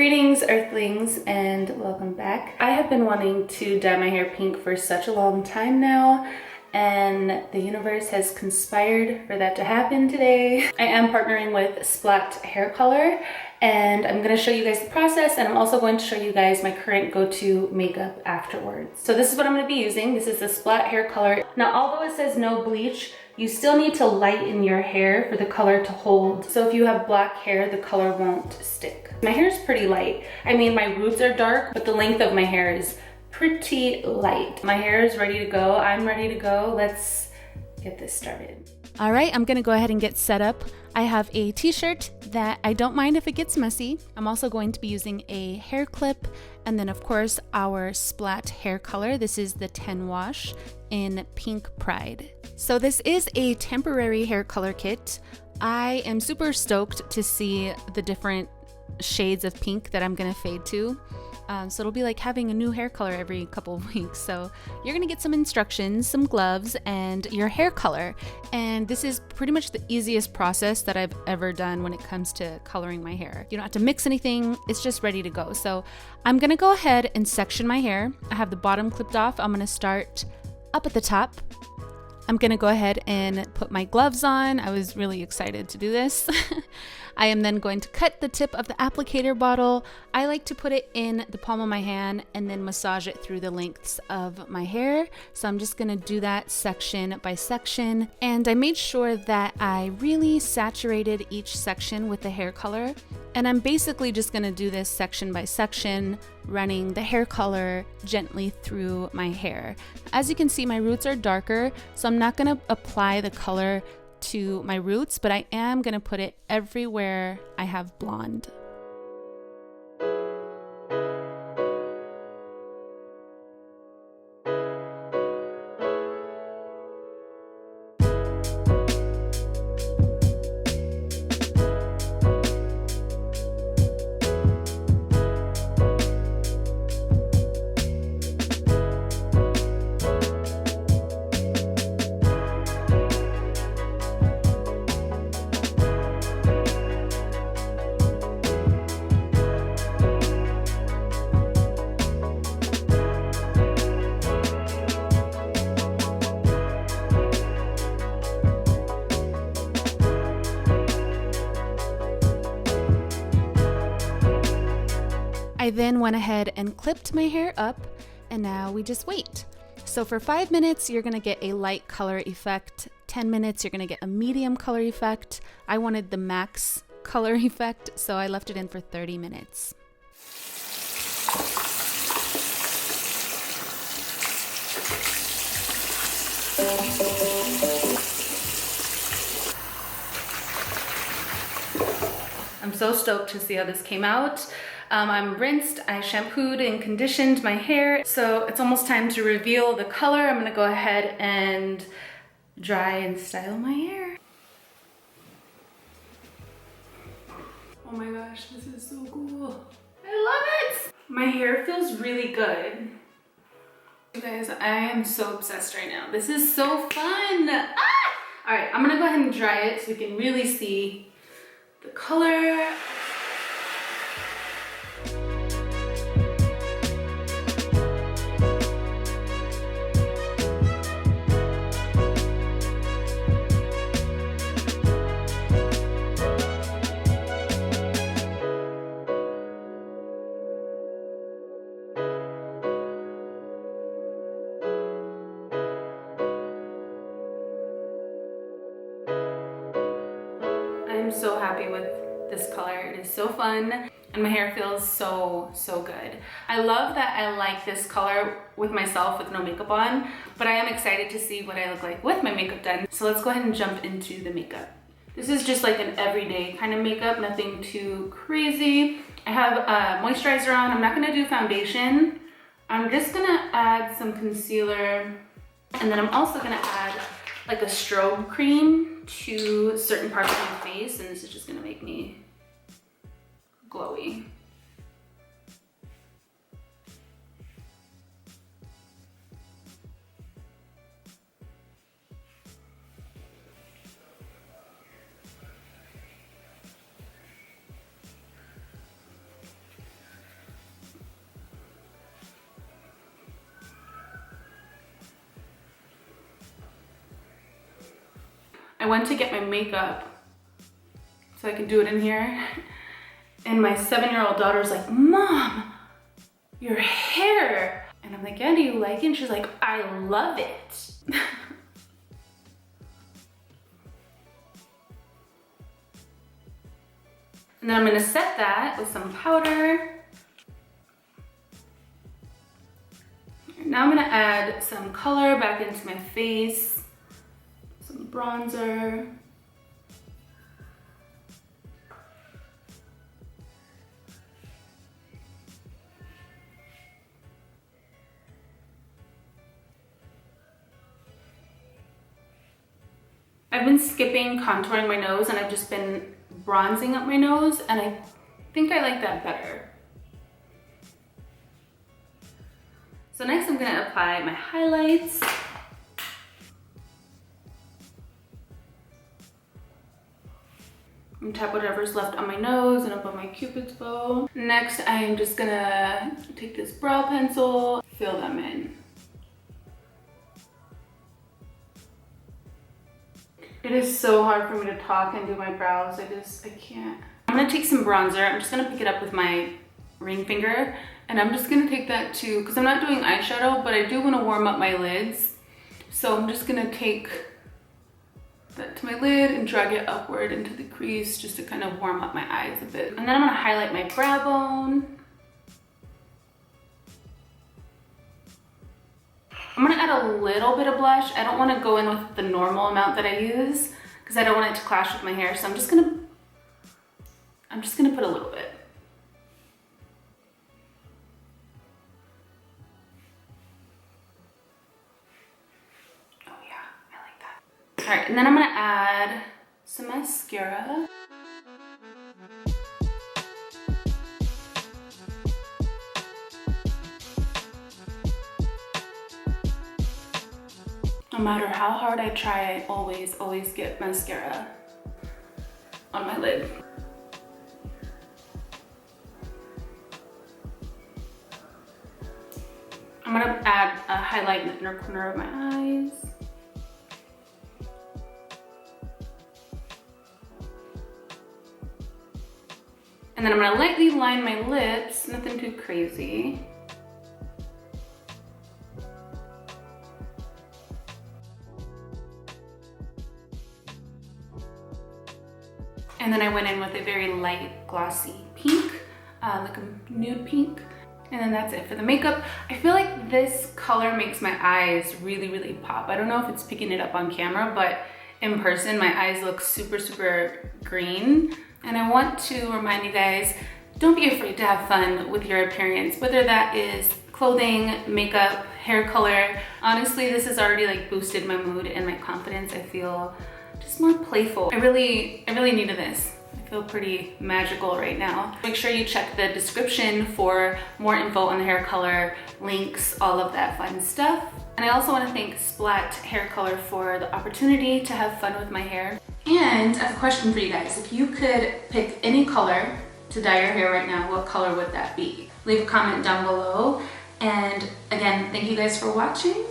Greetings, Earthlings, and welcome back. I have been wanting to dye my hair pink for such a long time now, and the universe has conspired for that to happen today. I am partnering with Splat Hair Color, and I'm going to show you guys the process, and I'm also going to show you guys my current go-to makeup afterwards. So this is what I'm going to be using. This is the Splat Hair Color. Now, although it says no bleach, you still need to lighten your hair for the color to hold. So if you have black hair, the color won't stick. My hair is pretty light. I mean, my roots are dark, but the length of my hair is pretty light. My hair is ready to go. I'm ready to go. Let's get this started. All right, I'm gonna go ahead and get set up. I have a t-shirt that I don't mind if it gets messy. I'm also going to be using a hair clip, and then of course our Splat Hair Color. This is the 10 wash in Pink Pride. So this is a temporary hair color kit. I am super stoked to see the different shades of pink that I'm gonna fade to. So it'll be like having a new hair color every couple of weeks. So you're gonna get some instructions, some gloves, and your hair color. And this is pretty much the easiest process that I've ever done when it comes to coloring my hair. You don't have to mix anything, it's just ready to go. So I'm gonna go ahead and section my hair. I have the bottom clipped off. I'm gonna start up at the top. I'm gonna go ahead and put my gloves on. I was really excited to do this. I am then going to cut the tip of the applicator bottle. I like to put it in the palm of my hand and then massage it through the lengths of my hair. So I'm just gonna do that section by section. And I made sure that I really saturated each section with the hair color. And I'm basically just gonna do this section by section, running the hair color gently through my hair. As you can see, my roots are darker, so I'm not gonna apply the color to my roots, but I am gonna put it everywhere I have blonde. I then went ahead and clipped my hair up, and now we just wait. So for 5 minutes, you're gonna get a light color effect. 10 minutes, you're gonna get a medium color effect. I wanted the max color effect, so I left it in for 30 minutes. I'm so stoked to see how this came out. I'm rinsed, I shampooed and conditioned my hair, so it's almost time to reveal the color. I'm gonna go ahead and dry and style my hair. Oh my gosh, this is so cool. I love it! My hair feels really good. You guys, I am so obsessed right now. This is so fun! Ah! All right, I'm gonna go ahead and dry it so we can really see the color. I'm so happy with this color. It is so fun and my hair feels so good. I love that I like this color with myself with no makeup on, but I am excited to see what I look like with my makeup done. So let's go ahead and jump into the makeup. This is just like an everyday kind of makeup, nothing too crazy. I have moisturizer on. I'm not gonna do foundation. I'm just gonna add some concealer, and then I'm also gonna add like a strobe cream to certain parts of my face, and this is just gonna make me glowy. I went to get my makeup so I could do it in here. And my 7-year-old daughter's like, Mom, your hair. And I'm like, yeah, do you like it? And she's like, I love it. And then I'm gonna set that with some powder. Now I'm gonna add some color back into my face, some bronzer. I've been skipping contouring my nose and I've just been bronzing up my nose, and I think I like that better. So next I'm gonna apply my highlights. And tap whatever's left on my nose and up on my cupid's bow. Next I'm just gonna take this brow pencil, fill them in. It is so hard for me to talk and do my brows. I can't. I'm gonna take some bronzer. I'm just gonna pick it up with my ring finger, and I'm just gonna take that too, because I'm not doing eyeshadow, but I do wanna warm up my lids. So I'm just gonna take that to my lid and drag it upward into the crease just to kind of warm up my eyes a bit. And then I'm gonna highlight my brow bone. I'm gonna add a little bit of blush. I don't wanna go in with the normal amount that I use because I don't want it to clash with my hair. So I'm just gonna put a little bit. Oh yeah, I like that. All right, and then I'm gonna add some mascara. No matter how hard I try, I always get mascara on my lid. I'm gonna add a highlight in the inner corner of my eyes. And then I'm gonna lightly line my lips, nothing too crazy. And then I went in with a very light glossy pink, like a nude pink. And then that's it for the makeup. I feel like this color makes my eyes really pop. I don't know if it's picking it up on camera, but in person, my eyes look super green. And I want to remind you guys, don't be afraid to have fun with your appearance, whether that is clothing, makeup, hair color. Honestly, this has already like boosted my mood and my confidence. I feel just more playful. I really needed this. I feel pretty magical right now. Make sure you check the description for more info on the hair color, links, all of that fun stuff. And I also want to thank Splat Hair Color for the opportunity to have fun with my hair. And I have a question for you guys. If you could pick any color to dye your hair right now, what color would that be? Leave a comment down below. And again, thank you guys for watching.